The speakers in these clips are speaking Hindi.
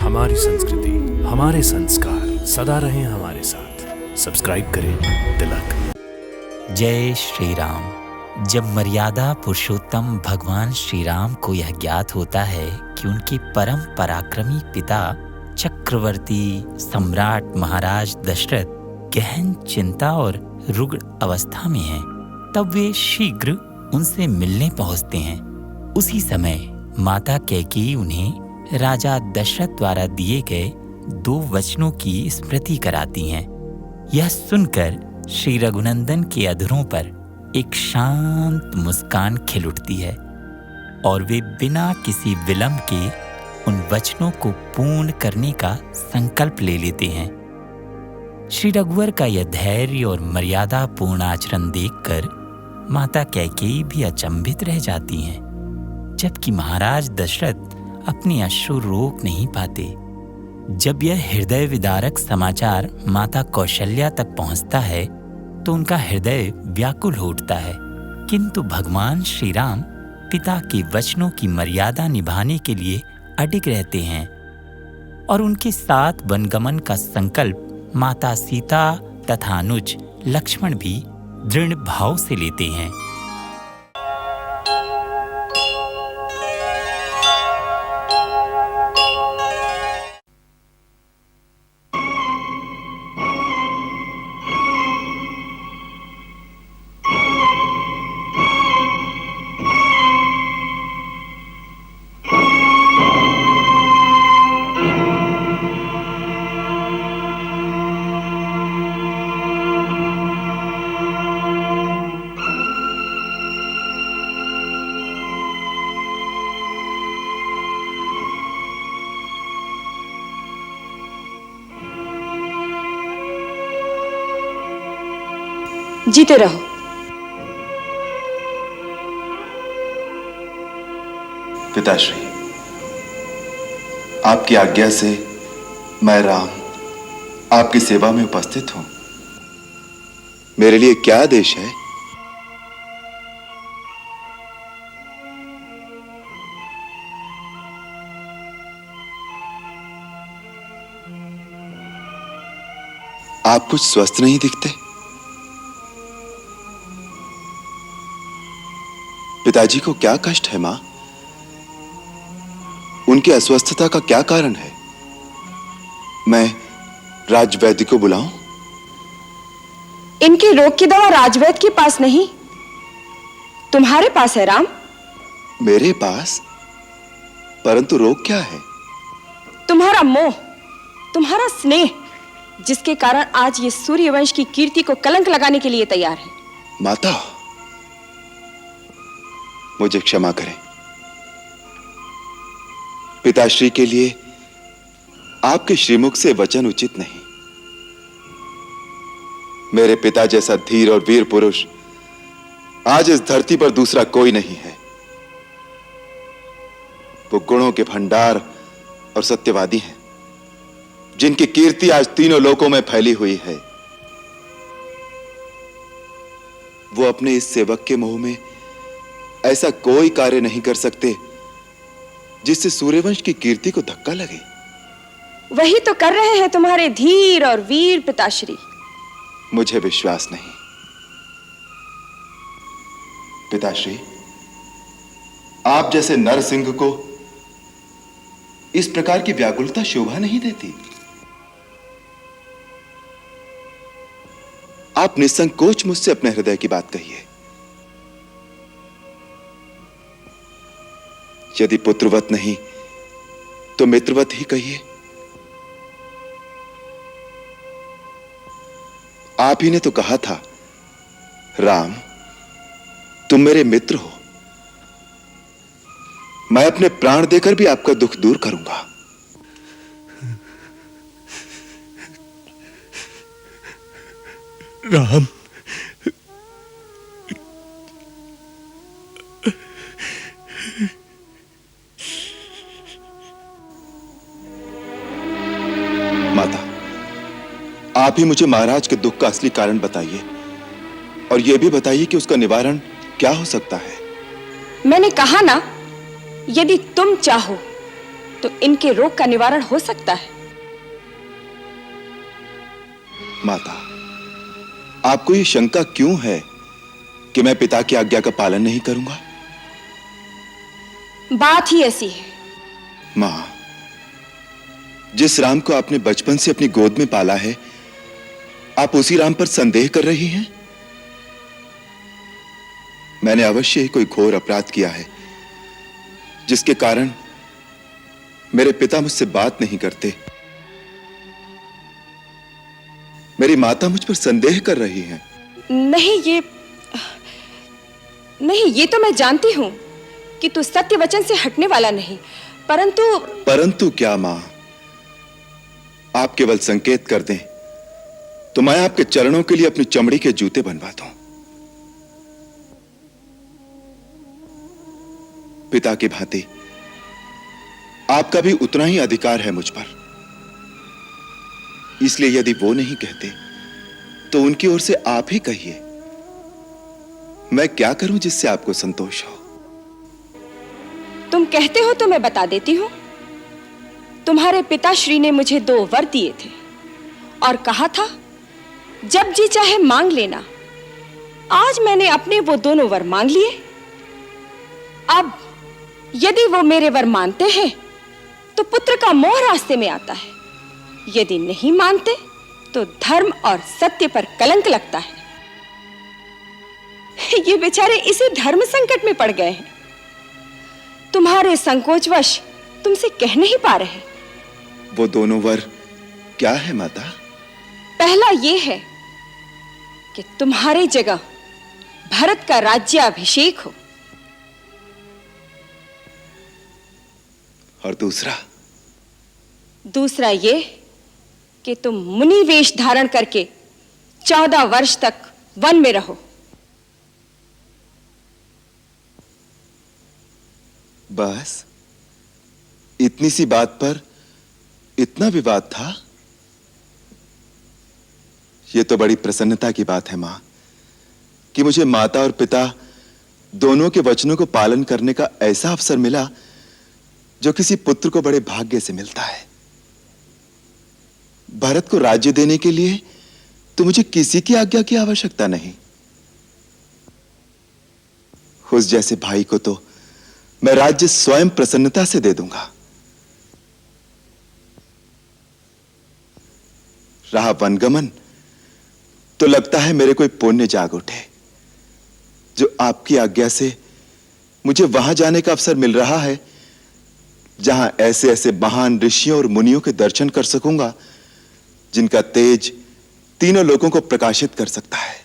हमारी संस्कृति, हमारे संस्कार सदा रहें हमारे साथ। सब्सक्राइब करें तिलक। जय श्री राम। जब मर्यादा पुरुषोत्तम भगवान श्री राम को यह ज्ञात होता है कि उनके परम पराक्रमी पिता चक्रवर्ती सम्राट महाराज दशरथ गहन चिंता और रुग्ण अवस्था में हैं, तब वे शीघ्र उनसे मिलने पहुंचते हैं। उसी समय माता कैकेयी उन्हें राजा दशरथ द्वारा दिए गए 2 वचनों की स्मृति कराती हैं। यह सुनकर श्री रघुनंदन के अधरों पर एक शांत मुस्कान खिल उठती है और वे बिना किसी विलंब के उन वचनों को पूर्ण करने का संकल्प ले लेते हैं। श्री रघुवर का यह धैर्य और मर्यादा पूर्ण आचरण देखकर माता कैकेयी भी अचंभित रह जाती हैं, जबकि महाराज दशरथ अपने अश्रु रोक नहीं पाते। जब यह हृदय विदारक समाचार माता कौशल्या तक पहुंचता है तो उनका हृदय व्याकुल हो उठता है, किंतु भगवान श्री राम पिता के वचनों की मर्यादा निभाने के लिए अडिग रहते हैं और उनके साथ वनगमन का संकल्प माता सीता तथा अनुज लक्ष्मण भी दृढ़ भाव से लेते हैं। जीते रहो। पिताश्री, आपकी आज्ञा से मैं राम आपकी सेवा में उपस्थित हूं। मेरे लिए क्या आदेश है? आप कुछ स्वस्थ नहीं दिखते। पिताजी को क्या कष्ट है मां? उनकी अस्वस्थता का क्या कारण है? मैं राजवैद्य को बुलाऊं? इनके रोग की दवा राजवैद्य के पास नहीं, तुम्हारे पास है राम। मेरे पास? परंतु रोग क्या है? तुम्हारा मोह, तुम्हारा स्नेह, जिसके कारण आज ये सूर्यवंश की कीर्ति को कलंक लगाने के लिए तैयार है। माता, मुझे क्षमा करें। पिताश्री के लिए आपके श्रीमुख से वचन उचित नहीं। मेरे पिता जैसा धीर और वीर पुरुष आज इस धरती पर दूसरा कोई नहीं है। वो गुणों के भंडार और सत्यवादी हैं, जिनकी कीर्ति आज तीनों लोकों में फैली हुई है। वो अपने इस सेवक के मोह में ऐसा कोई कार्य नहीं कर सकते जिससे सूर्यवंश की कीर्ति को धक्का लगे। वही तो कर रहे हैं तुम्हारे धीर और वीर पिताश्री। मुझे विश्वास नहीं। पिताश्री, आप जैसे नरसिंह को इस प्रकार की व्याकुलता शोभा नहीं देती। आप निसंकोच मुझसे अपने हृदय की बात कहिए। यदि पुत्रवत नहीं तो मित्रवत ही कहिए। आप ही ने तो कहा था, राम तुम मेरे मित्र हो, मैं अपने प्राण देकर भी आपका दुख दूर करूंगा। राम, माता, आप ही मुझे महाराज के दुख का असली कारण बताइए और यह भी बताइए कि उसका निवारण क्या हो सकता है। मैंने कहा ना, यदि तुम चाहो तो इनके रोग का निवारण हो सकता है। माता, आपको ये शंका क्यों है कि मैं पिता की आज्ञा का पालन नहीं करूंगा? बात ही ऐसी है। मां, जिस राम को आपने बचपन से अपनी गोद में पाला है, आप उसी राम पर संदेह कर रही हैं? मैंने अवश्य ही कोई घोर अपराध किया है, जिसके कारण मेरे पिता मुझसे बात नहीं करते। मेरी माता मुझ पर संदेह कर रही हैं। नहीं, ये तो मैं जानती हूं कि तू सत्य वचन से हटने वाला नहीं, परंतु क्या मां? आप केवल संकेत कर दें तो मैं आपके चरणों के लिए अपनी चमड़ी के जूते बनवाता हूं। पिता की भांति आपका भी उतना ही अधिकार है मुझ पर, इसलिए यदि वो नहीं कहते तो उनकी ओर से आप ही कहिए। मैं क्या करूं जिससे आपको संतोष हो? तुम कहते हो तो मैं बता देती हूं। तुम्हारे पिताश्री ने मुझे 2 वर दिए थे और कहा था, जब जी चाहे मांग लेना। आज मैंने अपने वो दोनों वर मांग लिए। अब यदि वो मेरे वर मानते हैं तो पुत्र का मोह रास्ते में आता है, यदि नहीं मानते तो धर्म और सत्य पर कलंक लगता है। ये बेचारे इसी धर्म संकट में पड़ गए हैं। तुम्हारे संकोचवश तुमसे कह नहीं पा रहे। वो दोनों वर क्या है माता? पहला ये है कि तुम्हारी जगह भरत का राज्याभिषेक हो, और दूसरा ये कि तुम मुनि वेश धारण करके 14 वर्ष तक वन में रहो। बस इतनी सी बात पर इतना विवाद था? यह तो बड़ी प्रसन्नता की बात है मां, कि मुझे माता और पिता दोनों के वचनों को पालन करने का ऐसा अवसर मिला जो किसी पुत्र को बड़े भाग्य से मिलता है। भरत को राज्य देने के लिए तो मुझे किसी की आज्ञा की आवश्यकता नहीं। उस जैसे भाई को तो मैं राज्य स्वयं प्रसन्नता से दे दूंगा। रहा वनगमन, तो लगता है मेरे कोई पुण्य जाग उठे, जो आपकी आज्ञा से मुझे वहां जाने का अवसर मिल रहा है, जहां ऐसे ऐसे महान ऋषियों और मुनियों के दर्शन कर सकूंगा जिनका तेज तीनों लोगों को प्रकाशित कर सकता है।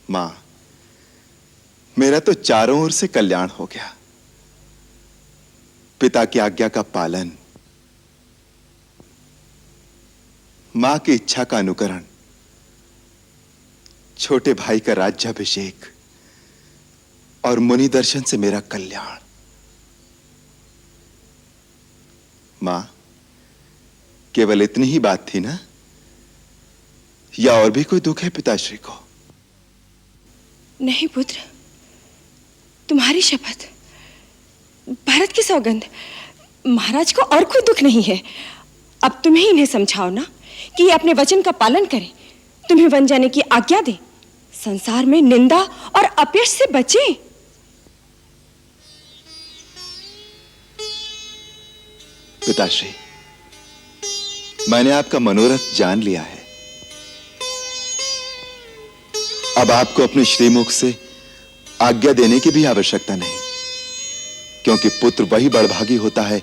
मां, मेरा तो चारों ओर से कल्याण हो गया। पिता की आज्ञा का पालन, मां की इच्छा का अनुकरण, छोटे भाई का राज्याभिषेक और मुनि दर्शन से मेरा कल्याण। मां, केवल इतनी ही बात थी ना, या और भी कोई दुख है पिताश्री को? नहीं पुत्र, तुम्हारी शपथ, भरत की सौगंध, महाराज को और कोई दुख नहीं है। अब तुम ही इन्हें समझाओ ना कि ये अपने वचन का पालन करें, तुम्हें वन जाने की आज्ञा दे, संसार में निंदा और अपयश से बचें। पिताश्री, मैंने आपका मनोरथ जान लिया है। अब आपको अपने श्रीमुख से आज्ञा देने की भी आवश्यकता नहीं, क्योंकि पुत्र वही बड़भागी होता है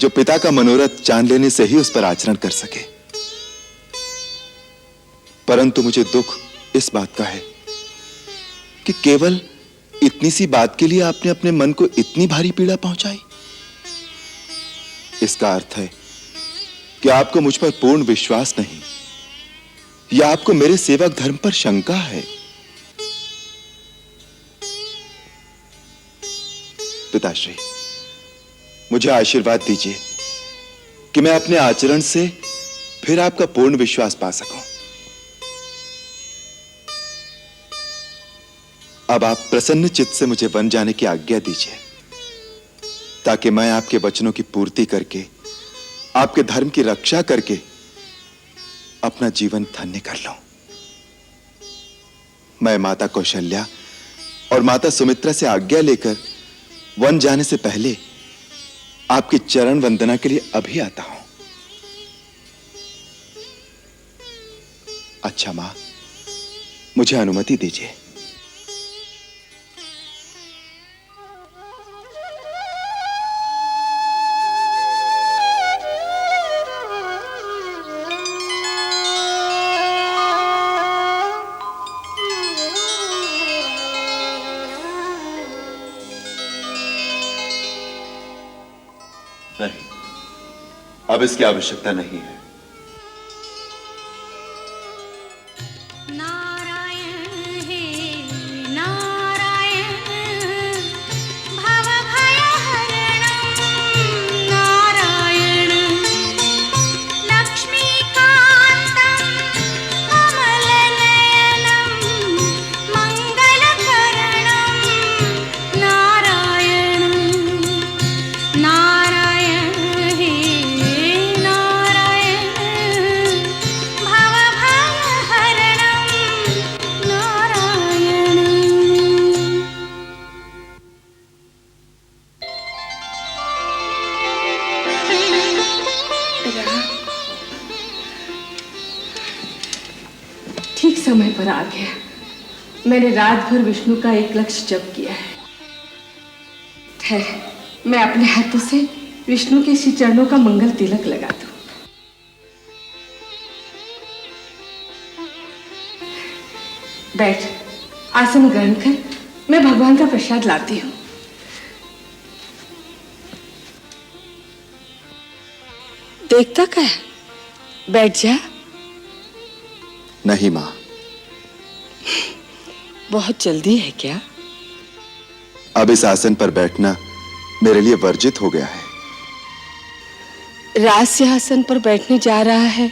जो पिता का मनोरथ जान लेने से ही उस पर आचरण कर सके। परंतु मुझे दुख इस बात का है कि केवल इतनी सी बात के लिए आपने अपने मन को इतनी भारी पीड़ा पहुंचाई। इसका अर्थ है कि आपको मुझ पर पूर्ण विश्वास नहीं, या आपको मेरे सेवक धर्म पर शंका है। पिताश्री, मुझे आशीर्वाद दीजिए कि मैं अपने आचरण से फिर आपका पूर्ण विश्वास पा सकूं। अब आप प्रसन्न चित्त से मुझे वन जाने की आज्ञा दीजिए। ताकि मैं आपके वचनों की पूर्ति करके, आपके धर्म की रक्षा करके अपना जीवन धन्य कर लूं। मैं माता कौशल्या और माता सुमित्रा से आज्ञा लेकर वन जाने से पहले आपकी चरण वंदना के लिए अभी आता हूं। अच्छा मां, मुझे अनुमति दीजिए। नहीं, अब इसकी आवश्यकता नहीं है। ठीक समय पर आ गया। मैंने रात भर विष्णु का एक लक्ष्य जप किया है। ठहर, मैं अपने हाथों से विष्णु के श्री चरणों का मंगल तिलक लगा दूं। बैठ, आसन ग्रहण कर। मैं भगवान का प्रसाद लाती हूँ। देखता क्या है? बैठ जा। नहीं मां। बहुत जल्दी है क्या? अब इस आसन पर बैठना मेरे लिए वर्जित हो गया है। राज सिंहासन पर बैठने जा रहा है,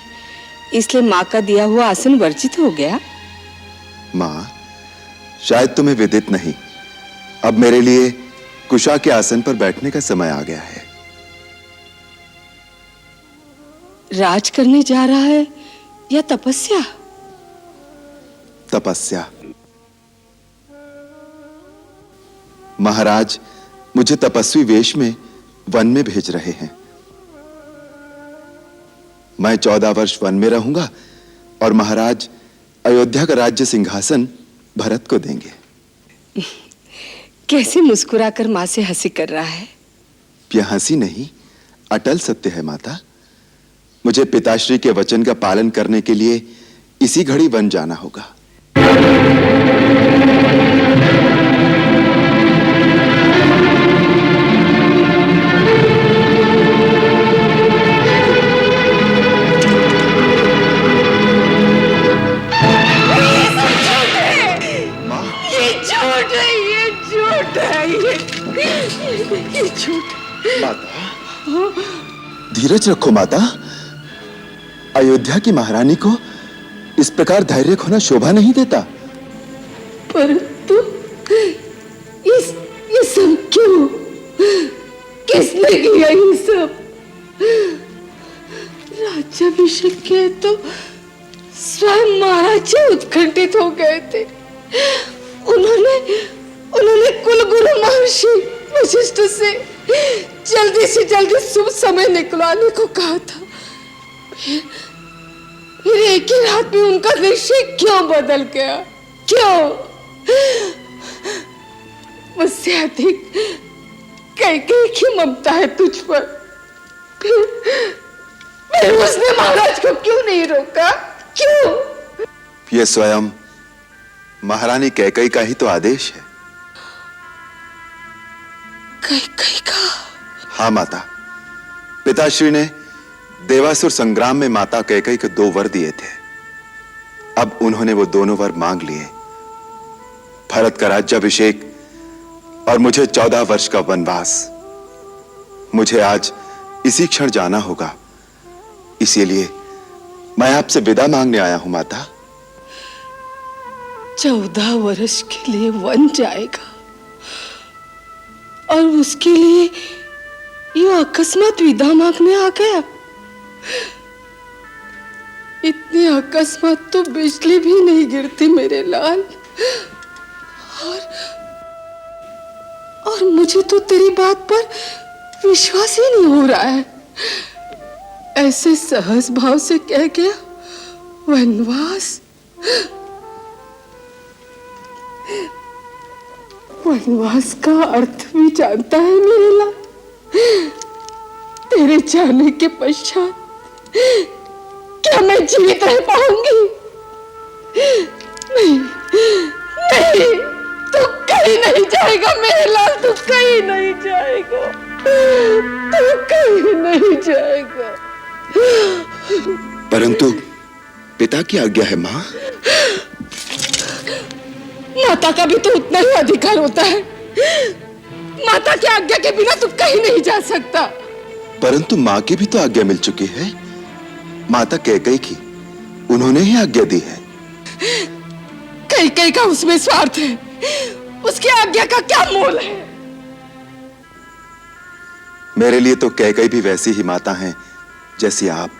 इसलिए माँ का दिया हुआ आसन वर्जित हो गया? मां, शायद तुम्हें विदित नहीं, अब मेरे लिए कुशा के आसन पर बैठने का समय आ गया है। राज करने जा रहा है या तपस्या? तपस्या। महाराज मुझे तपस्वी वेश में वन में भेज रहे हैं। मैं 14 वर्ष वन में रहूंगा और महाराज अयोध्या का राज्य सिंहासन भरत को देंगे। कैसे मुस्कुराकर मां से हंसी कर रहा है? यह हंसी नहीं, अटल सत्य है माता। मुझे पिताश्री के वचन का पालन करने के लिए इसी घड़ी वन जाना होगा। ये झूठ। माता, धीरज रखो माता। अयोध्या की महारानी को इस प्रकार धैर्य खोना शोभा नहीं देता। परंतु ये सब क्यों? किसने किया ये सब? राज्याभिषेक के तो स्वयं महाराज उत्कंठित हो गए थे। उन्होंने कुलगुरु महर्षि वशिष्ठ से जल्दी से जल्दी शुभ समय निकलवाने को कहा था। फिर एक ही रात में उनका निश्चय क्यों बदल गया? क्यों? मुझसे अधिक कैकेयी की ममता है तुझ पर। फिर उसने महाराज को क्यों नहीं रोका? क्यों? यह स्वयं महारानी कैकेयी का ही तो आदेश है। कैकेयी का? हाँ माता, पिताश्री ने देवासुर संग्राम में माता कैकेयी को 2 वर दिए थे। अब उन्होंने वो दोनों वर मांग लिए, भरत का राज्याभिषेक और मुझे 14 वर्ष का वनवास। मुझे आज इसी क्षण जाना होगा, इसीलिए मैं आपसे विदा मांगने आया हूं माता। 14 वर्ष के लिए वन जाएगा और उसके लिए ये अकस्मात विदा मांगने आ गया? इतनी अकस्मात तो बिजली भी नहीं गिरती मेरे लाल। और मुझे तो तेरी बात पर विश्वास ही नहीं हो रहा है। ऐसे सहज भाव से कह गया वनवास। वनवास का अर्थ भी जानता है मेरे लाल? तेरे जाने के पश्चात क्या मैं जीवित रह पाऊंगी? नहीं नहीं, तू कहीं नहीं जाएगा मेरे लाल, तू कहीं नहीं जाएगा, तू कहीं नहीं जाएगा। परंतु पिता की आज्ञा है मां। माता का भी तो उतना ही अधिकार होता है। माता की आज्ञा के बिना तू कहीं नहीं जा सकता। परंतु मां की भी तो आज्ञा मिल चुकी है। माता कैकेयी की, उन्होंने ही आज्ञा दी है। कैकेयी का उसमें स्वार्थ है, उसकी आज्ञा का क्या मोल है? मेरे लिए तो कैकेयी भी वैसी ही माता हैं जैसी आप।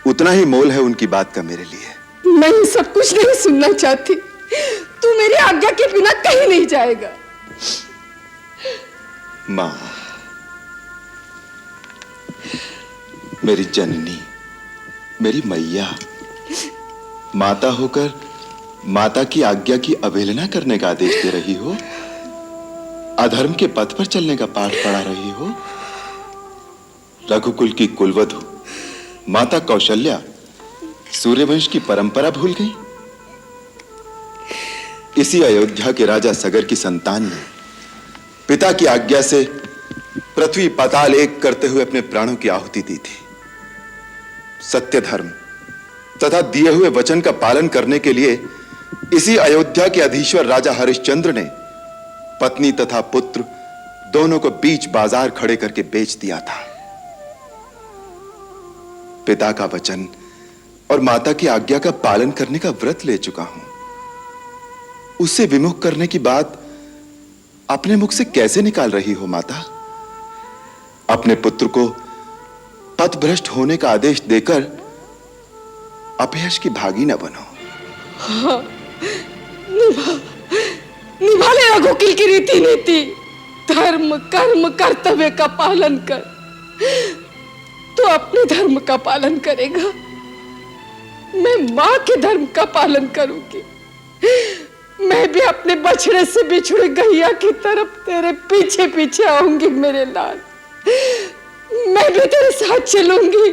उतना ही मोल है उनकी बात का मेरे लिए। मैं ये सब कुछ नहीं सुनना चाहती। तू मेरी आज्ञा के बिना कहीं नहीं जाएगा। मां, मेरी जननी, मेरी मैया, माता होकर माता की आज्ञा की अवहेलना करने का आदेश दे रही हो, अधर्म के पथ पर चलने का पाठ पढ़ा रही हो। रघुकुल की कुलवधु माता कौशल्या सूर्यवंश की परंपरा भूल गई। इसी अयोध्या के राजा सगर की संतान ने पिता की आज्ञा से पृथ्वी पाताल एक करते हुए अपने प्राणों की आहुति दी थी। सत्य धर्म तथा दिए हुए वचन का पालन करने के लिए इसी अयोध्या के अधीश्वर राजा हरिश्चंद्र ने पत्नी तथा पुत्र दोनों को बीच बाजार खड़े करके बेच दिया था। पिता का वचन और माता की आज्ञा का पालन करने का व्रत ले चुका हूं। उससे विमुख करने की बात अपने मुख से कैसे निकाल रही हो माता? अपने पुत्र को पथभ्रष्ट होने का आदेश देकर अपयश की भागी न बनो। हाँ, निभा ले रघुकुल की रीति नीति। धर्म कर्म कर्तव्य का पालन कर। तो अपने धर्म का पालन करेगा, मैं मां के धर्म का पालन करूंगी। मैं भी अपने बछड़े से बिछुड़े गैया की तरफ तेरे पीछे पीछे आऊंगी मेरे लाल। मैं भी तेरे साथ चलूंगी।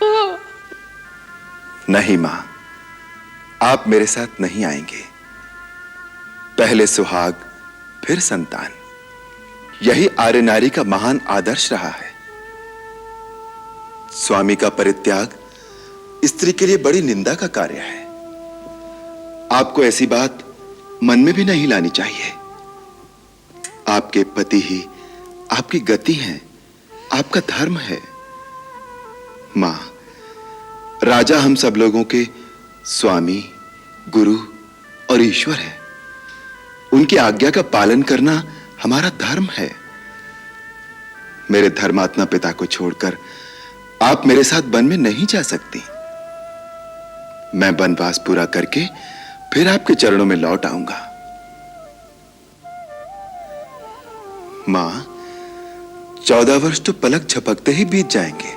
हाँ। नहीं मां, आप मेरे साथ नहीं आएंगे। पहले सुहाग फिर संतान, यही आर्य नारी का महान आदर्श रहा है। स्वामी का परित्याग स्त्री के लिए बड़ी निंदा का कार्य है। आपको ऐसी बात मन में भी नहीं लानी चाहिए। आपके पति ही आपकी गति हैं, आपका धर्म है। मां, राजा हम सब लोगों के स्वामी, गुरु और ईश्वर है। उनकी आज्ञा का पालन करना हमारा धर्म है। मेरे धर्मात्मा पिता को छोड़कर आप मेरे साथ वन में नहीं जा सकती। मैं वनवास पूरा करके फिर आपके चरणों में लौट आऊंगा। मां, 14 वर्ष तो पलक झपकते ही बीत जाएंगे।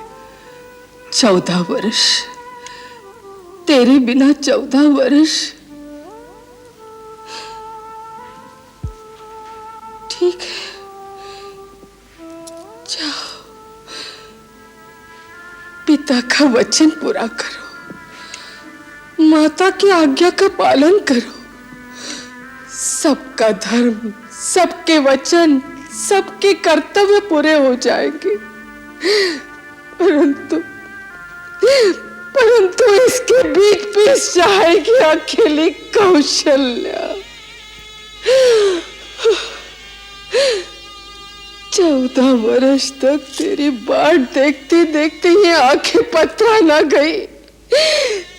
14 वर्ष? तेरे बिना 14 वर्ष? ठीक है, जाओ, पिता का वचन पूरा करो, माता की आज्ञा का पालन करो। सबका धर्म, सबके वचन, सबके कर्तव्य पूरे हो जाएंगे। परंतु इसके बीच पीस जाएगी अकेली कौशल्या। 14 वर्ष तक तेरी बाट देखते देखते ये आंखें पथरा ना गई।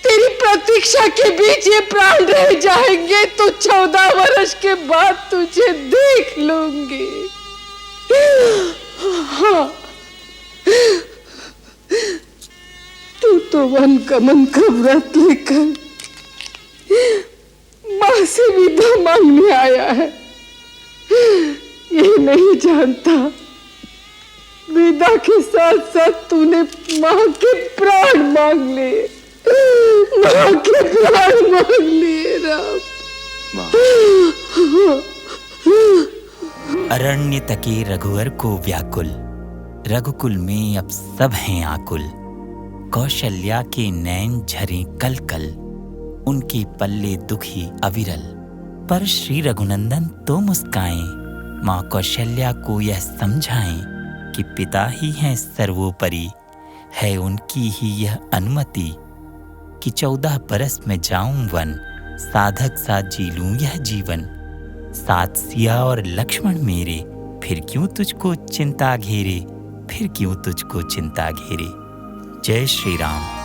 तेरी प्रतीक्षा के बीच ये प्राण रह जाएंगे तो 14 वर्ष के बाद तुझे देख लूंगी। हाँ, तो वनगमन का व्रत लेकर मां से विदा मांगने आया है। ये नहीं जानता विदा के साथ साथ तूने मां के प्राण मांग लिए, मां के प्राण मांग लिए राम। अरण्य तके रघुवर को व्याकुल, रघुकुल में अब सब हैं आकुल। कौशल्या के नैन झरे कल कल, उनके पल्ले दुखी अविरल। पर श्री रघुनंदन तो मुस्काएं, माँ कौशल्या को यह समझाएं कि पिता ही हैं सर्वोपरि। है उनकी ही यह अनुमति कि 14 बरस में जाऊं वन, साधक सा जी लूं यह जीवन। साथ सिया और लक्ष्मण मेरे, फिर क्यों तुझको चिंता घेरे, फिर क्यों तुझको चिंता घेरे। जय श्री राम।